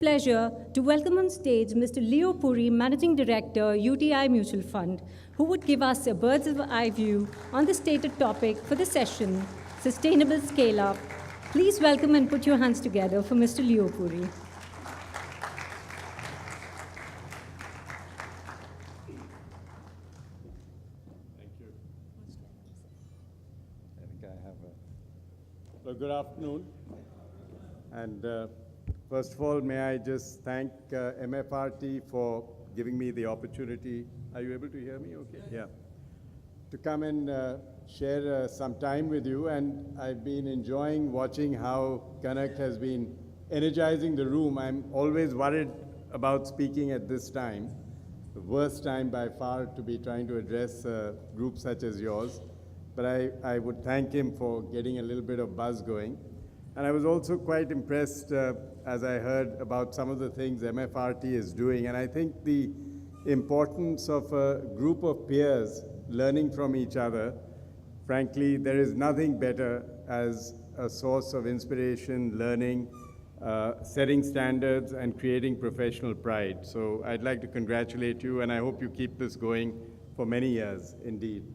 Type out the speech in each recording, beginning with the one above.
Pleasure to welcome on stage Mr. Leo Puri, Managing Director, UTI Mutual Fund, who would give us a bird's eye view on the stated topic for the session, Sustainable Scale Up. Please welcome and put your hands together for Mr. Leo Puri. Thank you. I think I have a... Well, good afternoon. And first of all, may I just thank MFRT for giving me the opportunity. Are you able to hear me okay? Yeah. To come and share some time with you. And I've been enjoying watching how Kanak has been energizing the room. I'm always worried about speaking at this time. The worst time by far to be trying to address a group such as yours. But I would thank him for getting a little bit of buzz going. And I was also quite impressed as I heard about some of the things MFRT is doing. And I think the importance of a group of peers learning from each other, frankly, there is nothing better as a source of inspiration, learning, setting standards, and creating professional pride. So I'd like to congratulate you, and I hope you keep this going for many years, indeed.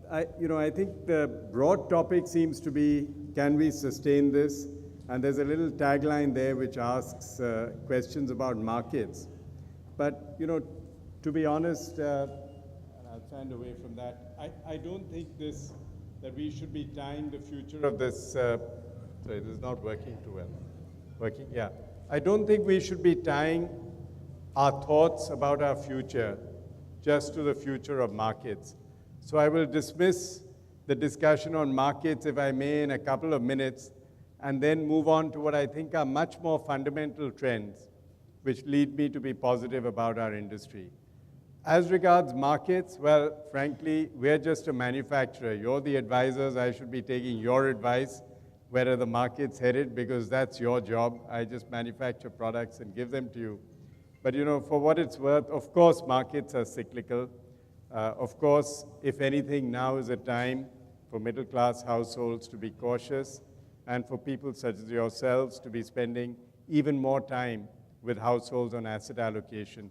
I think the broad topic seems to be, can we sustain this? And there's a little tagline there which asks questions about markets. But, to be honest, and I'll stand away from that, I don't think that we should be tying the future of this, sorry, this is not working too well. Working, yeah. I don't think we should be tying our thoughts about our future just to the future of markets. So I will dismiss the discussion on markets, if I may, in a couple of minutes, and then move on to what I think are much more fundamental trends, which lead me to be positive about our industry. As regards markets, well, frankly, we're just a manufacturer. You're the advisors. I should be taking your advice, where are the markets headed, because that's your job. I just manufacture products and give them to you. But, for what it's worth, of course, markets are cyclical. Of course, if anything, now is a time for middle-class households to be cautious and for people such as yourselves to be spending even more time with households on asset allocation.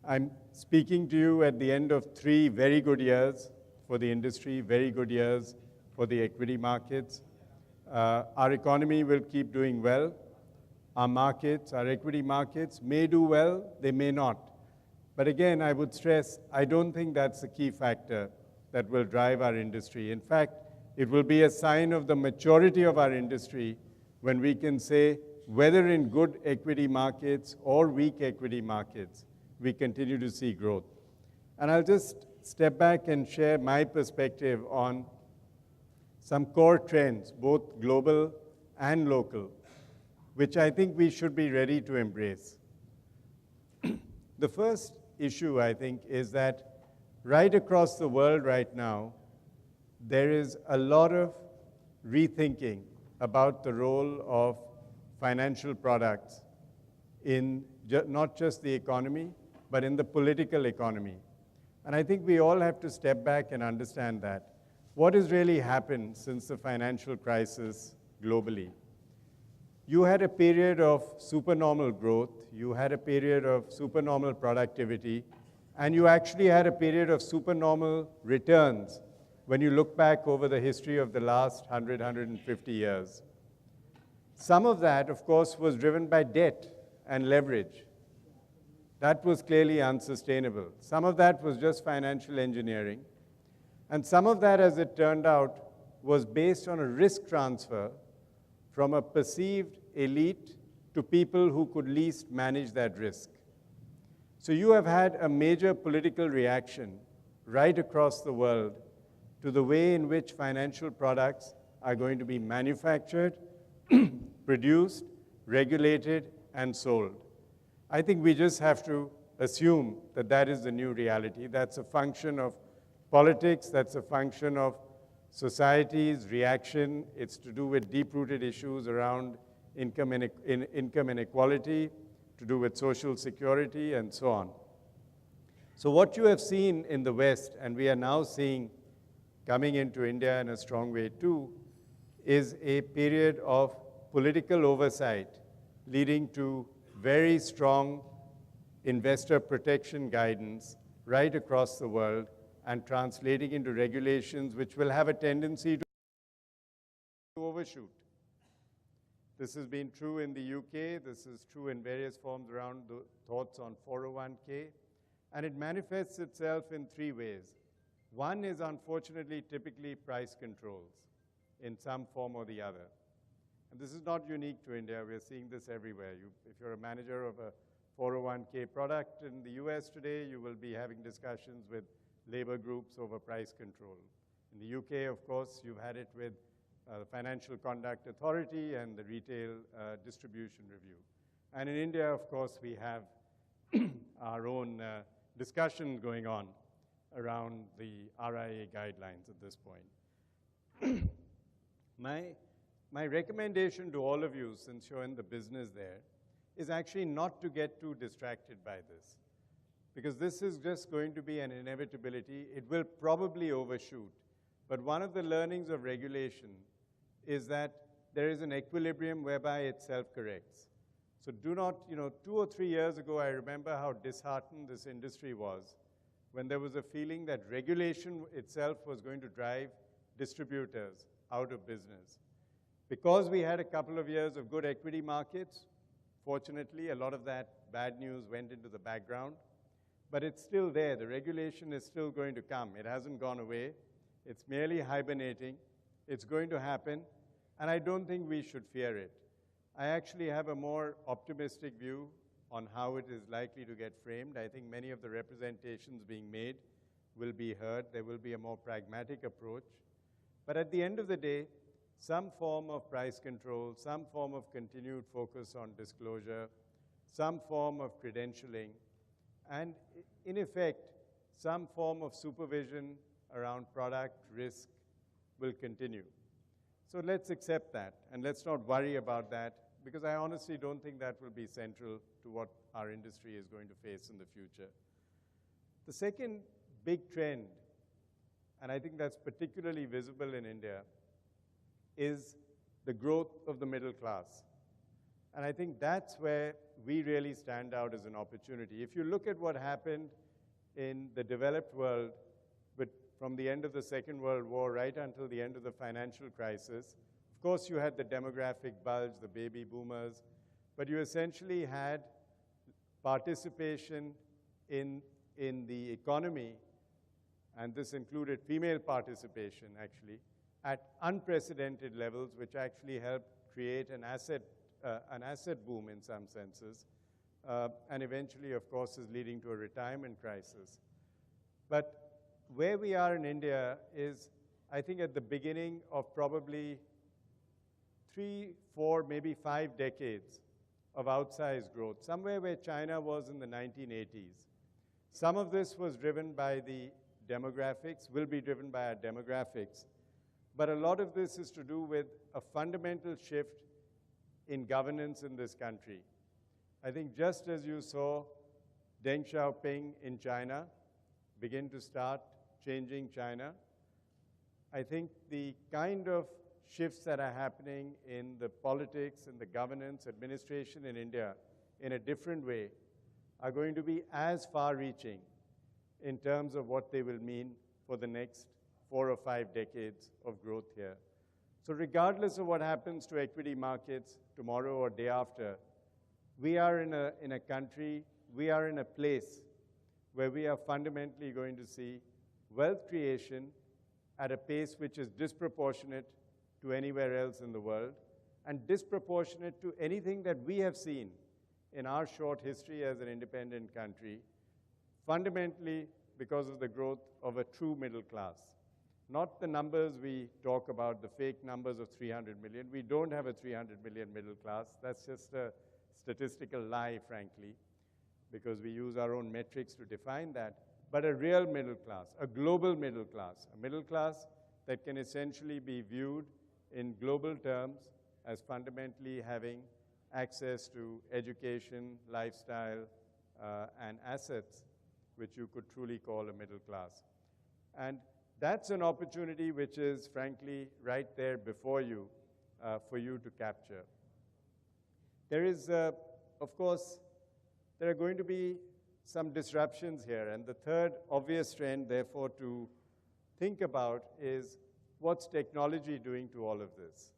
I'm speaking to you at the end of 3 very good years for the industry, very good years for the equity markets. Our economy will keep doing well. Our markets, our equity markets may do well, they may not. But again, I would stress, I don't think that's the key factor that will drive our industry. In fact, it will be a sign of the maturity of our industry when we can say, whether in good equity markets or weak equity markets, we continue to see growth. And I'll just step back and share my perspective on some core trends, both global and local, which I think we should be ready to embrace. The first issue, I think, is that right across the world right now, there is a lot of rethinking about the role of financial products in not just the economy, but in the political economy. And I think we all have to step back and understand that. What has really happened since the financial crisis globally? You had a period of supernormal growth, you had a period of supernormal productivity, and you actually had a period of supernormal returns when you look back over the history of the last 100, 150 years. Some of that, of course, was driven by debt and leverage. That was clearly unsustainable. Some of that was just financial engineering. And some of that, as it turned out, was based on a risk transfer from a perceived elite to people who could least manage that risk. So you have had a major political reaction right across the world to the way in which financial products are going to be manufactured, produced, regulated, and sold. I think we just have to assume that that is the new reality. That's a function of politics, that's a function of society's reaction. It's to do with deep-rooted issues around income inequality, to do with social security, and so on. So what you have seen in the West, and we are now seeing coming into India in a strong way too, is a period of political oversight leading to very strong investor protection guidance right across the world and translating into regulations which will have a tendency to overshoot. This has been true in the UK. This is true in various forms around the thoughts on 401k. And it manifests itself in three ways. One is, unfortunately, typically price controls in some form or the other. And this is not unique to India. We're seeing this everywhere. If you're a manager of a 401k product in the US today, you will be having discussions with labor groups over price control. In the UK, of course, you've had it with the Financial Conduct Authority and the Retail Distribution Review. And in India, of course, we have our own discussion going on around the RIA guidelines at this point. My recommendation to all of you, since you're in the business there, is actually not to get too distracted by this, because this is just going to be an inevitability. It will probably overshoot. But one of the learnings of regulation is that there is an equilibrium whereby it self-corrects. So do not, 2 or 3 years ago, I remember how disheartened this industry was when there was a feeling that regulation itself was going to drive distributors out of business. Because we had a couple of years of good equity markets, fortunately, a lot of that bad news went into the background. But it's still there. The regulation is still going to come. It hasn't gone away. It's merely hibernating. It's going to happen. And I don't think we should fear it. I actually have a more optimistic view on how it is likely to get framed. I think many of the representations being made will be heard. There will be a more pragmatic approach. But at the end of the day, some form of price control, some form of continued focus on disclosure, some form of credentialing, and in effect, some form of supervision around product risk will continue. So let's accept that, and let's not worry about that, because I honestly don't think that will be central to what our industry is going to face in the future. The second big trend, and I think that's particularly visible in India, is the growth of the middle class. And I think that's where we really stand out as an opportunity. If you look at what happened in the developed world from the end of the Second World War right until the end of the financial crisis, of course you had the demographic bulge, the baby boomers, but you essentially had participation in the economy, and this included female participation actually, at unprecedented levels, which actually helped create an asset boom in some senses, and eventually, of course, is leading to a retirement crisis. But where we are in India is, I think, at the beginning of probably 3, 4, maybe 5 decades of outsized growth, somewhere where China was in the 1980s. Some of this was driven by the demographics, will be driven by our demographics, but a lot of this is to do with a fundamental shift in governance in this country. I think just as you saw Deng Xiaoping in China begin to start changing China, I think the kind of shifts that are happening in the politics and the governance, administration in India in a different way are going to be as far-reaching in terms of what they will mean for the next 4 or 5 decades of growth here. So regardless of what happens to equity markets tomorrow or day after, we are in a country, we are in a place where we are fundamentally going to see wealth creation at a pace which is disproportionate to anywhere else in the world, and disproportionate to anything that we have seen in our short history as an independent country, fundamentally because of the growth of a true middle class. Not the numbers we talk about, the fake numbers of 300 million. We don't have a 300 million middle class. That's just a statistical lie, frankly, because we use our own metrics to define that. But a real middle class, a global middle class, a middle class that can essentially be viewed in global terms as fundamentally having access to education, lifestyle, and assets, which you could truly call a middle class. And that's an opportunity which is, frankly, right there before you, for you to capture. There is, of course, there are going to be some disruptions here. And the third obvious trend, therefore, to think about is what's technology doing to all of this?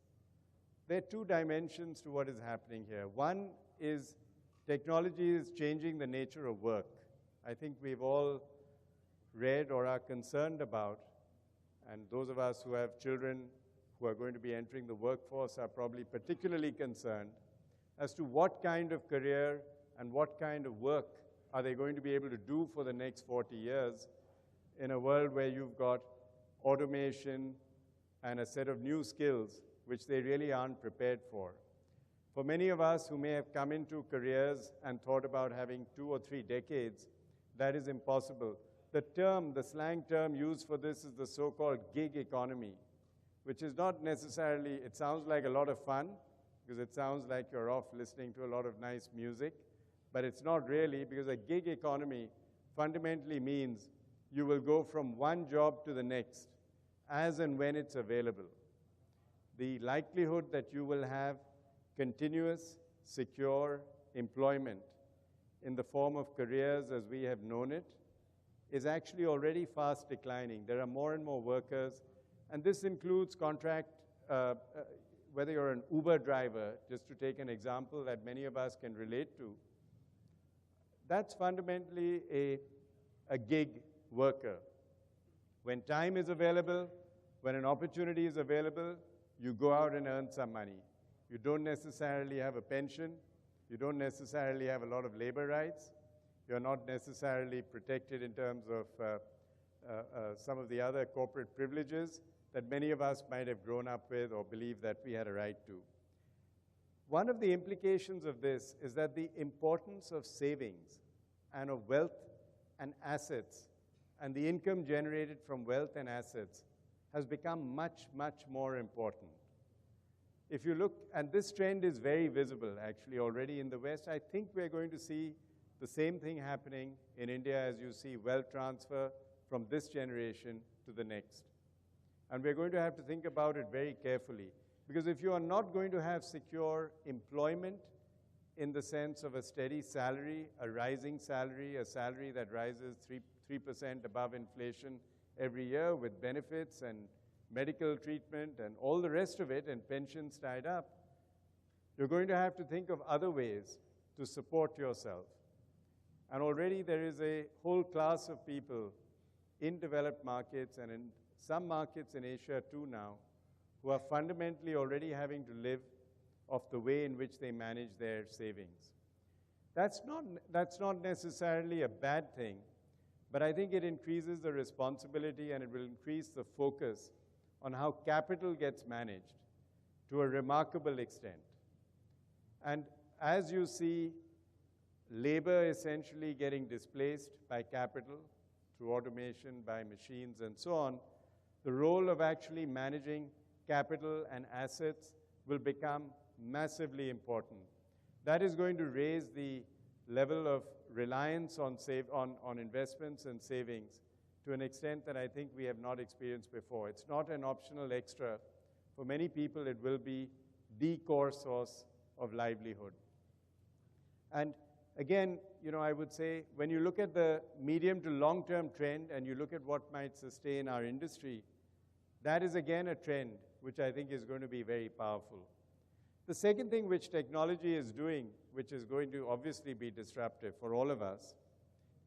There are two dimensions to what is happening here. One is technology is changing the nature of work. I think we've all read or are concerned about, and those of us who have children who are going to be entering the workforce are probably particularly concerned as to what kind of career and what kind of work are they going to be able to do for the next 40 years in a world where you've got automation and a set of new skills which they really aren't prepared for. For many of us who may have come into careers and thought about having 2 or 3 decades, that is impossible. The slang term used for this is the so-called gig economy, which is not necessarily, it sounds like a lot of fun, because it sounds like you're off listening to a lot of nice music, but it's not really, because a gig economy fundamentally means you will go from one job to the next as and when it's available. The likelihood that you will have continuous, secure employment in the form of careers as we have known it is actually already fast declining. There are more and more workers, and this includes contract, whether you're an Uber driver, just to take an example that many of us can relate to. That's fundamentally a gig worker. When time is available, when an opportunity is available, you go out and earn some money. You don't necessarily have a pension. You don't necessarily have a lot of labor rights. You're not necessarily protected in terms of some of the other corporate privileges that many of us might have grown up with or believe that we had a right to. One of the implications of this is that the importance of savings and of wealth and assets and the income generated from wealth and assets has become much, much more important. If you look, and this trend is very visible actually already in the West, I think we're going to see the same thing happening in India as you see wealth transfer from this generation to the next. And we're going to have to think about it very carefully, because if you are not going to have secure employment in the sense of a steady salary, a rising salary, a salary that rises 3% above inflation every year with benefits and medical treatment and all the rest of it and pensions tied up, you're going to have to think of other ways to support yourself. And already there is a whole class of people in developed markets and in some markets in Asia too now who are fundamentally already having to live off the way in which they manage their savings. That's not necessarily a bad thing, but I think it increases the responsibility and it will increase the focus on how capital gets managed to a remarkable extent. And as you see labor essentially getting displaced by capital through automation, by machines and so on, the role of actually managing capital and assets will become massively important. That is going to raise the level of reliance on investments and savings to an extent that I think we have not experienced before. It's not an optional extra. For many people, it will be the core source of livelihood. And again, I would say, when you look at the medium to long-term trend and you look at what might sustain our industry, that is again a trend which I think is going to be very powerful. The second thing which technology is doing, which is going to obviously be disruptive for all of us,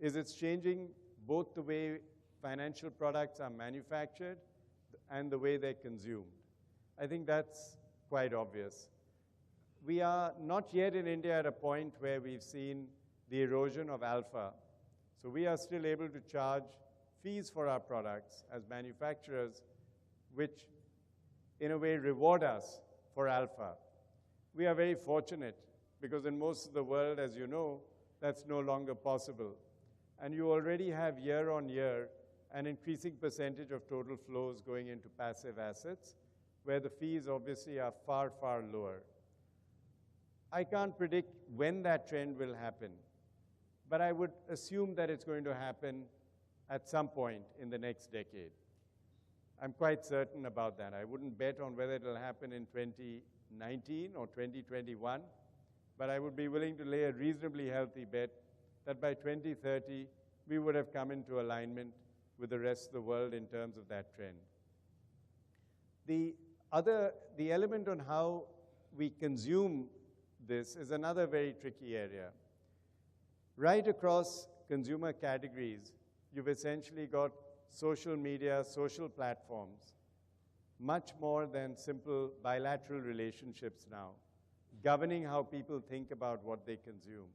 is it's changing both the way financial products are manufactured and the way they're consumed. I think that's quite obvious. We are not yet in India at a point where we've seen the erosion of alpha. So we are still able to charge fees for our products as manufacturers, which in a way reward us for alpha. We are very fortunate because in most of the world, as you know, that's no longer possible. And you already have year on year an increasing percentage of total flows going into passive assets, where the fees obviously are far, far lower. I can't predict when that trend will happen, but I would assume that it's going to happen at some point in the next decade. I'm quite certain about that. I wouldn't bet on whether it'll happen in 2019 or 2021, but I would be willing to lay a reasonably healthy bet that by 2030, we would have come into alignment with the rest of the world in terms of that trend. The element on how we consume this is another very tricky area. Right across consumer categories, you've essentially got social media, social platforms, much more than simple bilateral relationships now, governing how people think about what they consume.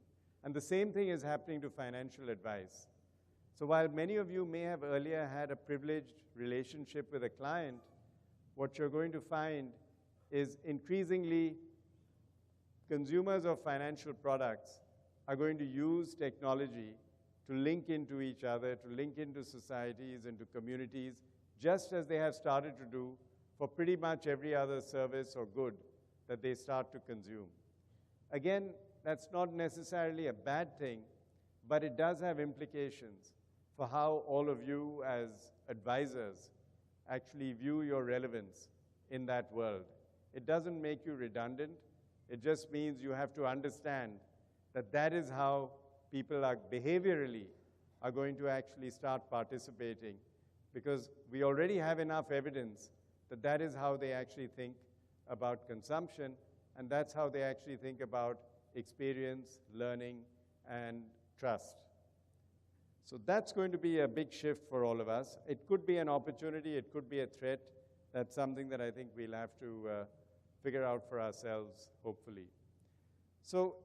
And the same thing is happening to financial advice. So while many of you may have earlier had a privileged relationship with a client, what you're going to find is increasingly consumers of financial products are going to use technology to link into each other, to link into societies, into communities, just as they have started to do for pretty much every other service or good that they start to consume. Again, that's not necessarily a bad thing, but it does have implications for how all of you as advisors actually view your relevance in that world. It doesn't make you redundant. It just means you have to understand that that is how people are behaviorally are going to actually start participating, because we already have enough evidence that that is how they actually think about consumption, and that's how they actually think about experience, learning, and trust. So that's going to be a big shift for all of us. It could be an opportunity, it could be a threat. That's something that I think we'll have to figure out for ourselves, hopefully. So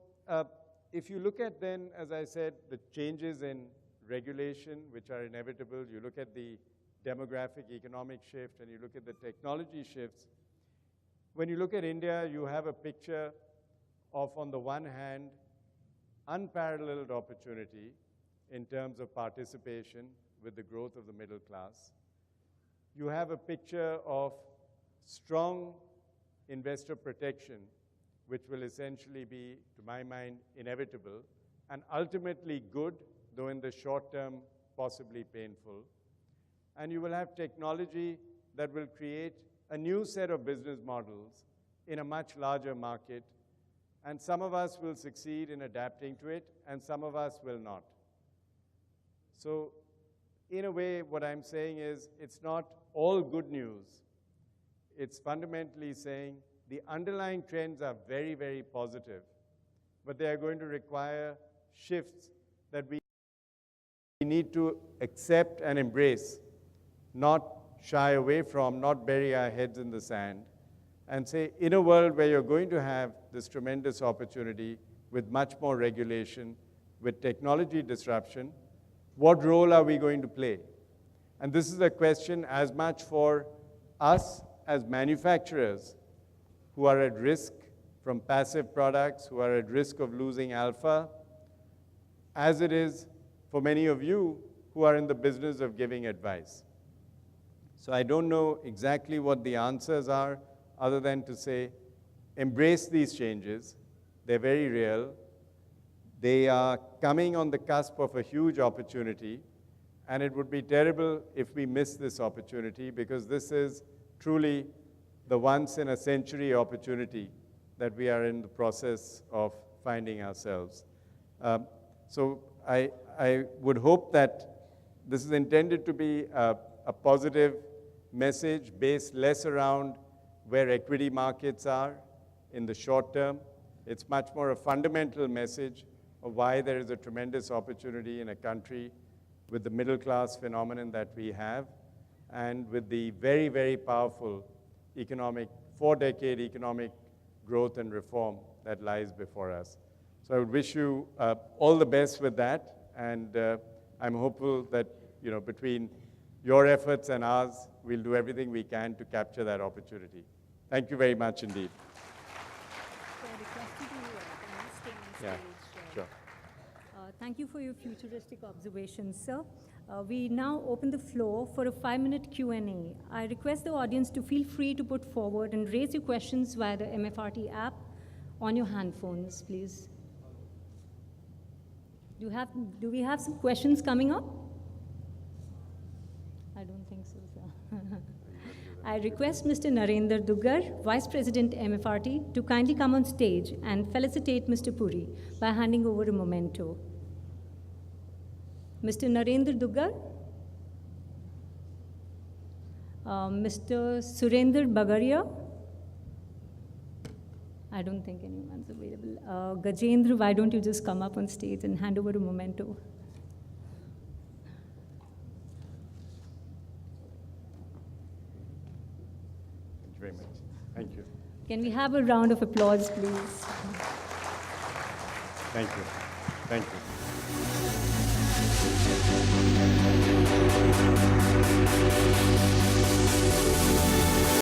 if you look at then, as I said, the changes in regulation, which are inevitable, you look at the demographic economic shift, and you look at the technology shifts, when you look at India, you have a picture of, on the one hand, unparalleled opportunity in terms of participation with the growth of the middle class. You have a picture of strong investor protection, which will essentially be, to my mind, inevitable, and ultimately good, though in the short term, possibly painful. And you will have technology that will create a new set of business models in a much larger market, and some of us will succeed in adapting to it, and some of us will not. So, in a way, what I'm saying is, it's not all good news. It's fundamentally saying the underlying trends are very, very positive, but they are going to require shifts that we need to accept and embrace, not shy away from, not bury our heads in the sand, and say, in a world where you're going to have this tremendous opportunity with much more regulation, with technology disruption, what role are we going to play? And this is a question as much for us as manufacturers who are at risk from passive products, who are at risk of losing alpha, as it is for many of you who are in the business of giving advice. So I don't know exactly what the answers are, other than to say, embrace these changes. They're very real. They are coming on the cusp of a huge opportunity, and it would be terrible if we miss this opportunity, because this is truly the once-in-a-century opportunity that we are in the process of finding ourselves. So I would hope that this is intended to be a positive message based less around where equity markets are in the short term. It's much more a fundamental message of why there is a tremendous opportunity in a country with the middle class phenomenon that we have, and with the very, very powerful economic, 4-decade economic growth and reform that lies before us. So I would wish you all the best with that, and I'm hopeful that, you know, between your efforts and ours, we'll do everything we can to capture that opportunity. Thank you very much indeed. So I request you to come and stay on stage. Yeah, sure. Thank you for your futuristic observations, sir. We now open the floor for a 5-minute Q&A. I request the audience to feel free to put forward and raise your questions via the MFRT app on your handphones, please. Do we have some questions coming up? I don't think so, sir. I request Mr. Narendra Duggar, Vice President MFRT, to kindly come on stage and felicitate Mr. Puri by handing over a memento. Mr. Narendra Duggar, Mr. Surender Bagaria, I don't think anyone's available. Gajendra, why don't you just come up on stage and hand over a memento? Thank you very much. Thank you. Can we have a round of applause, please? Thank you. Thank you.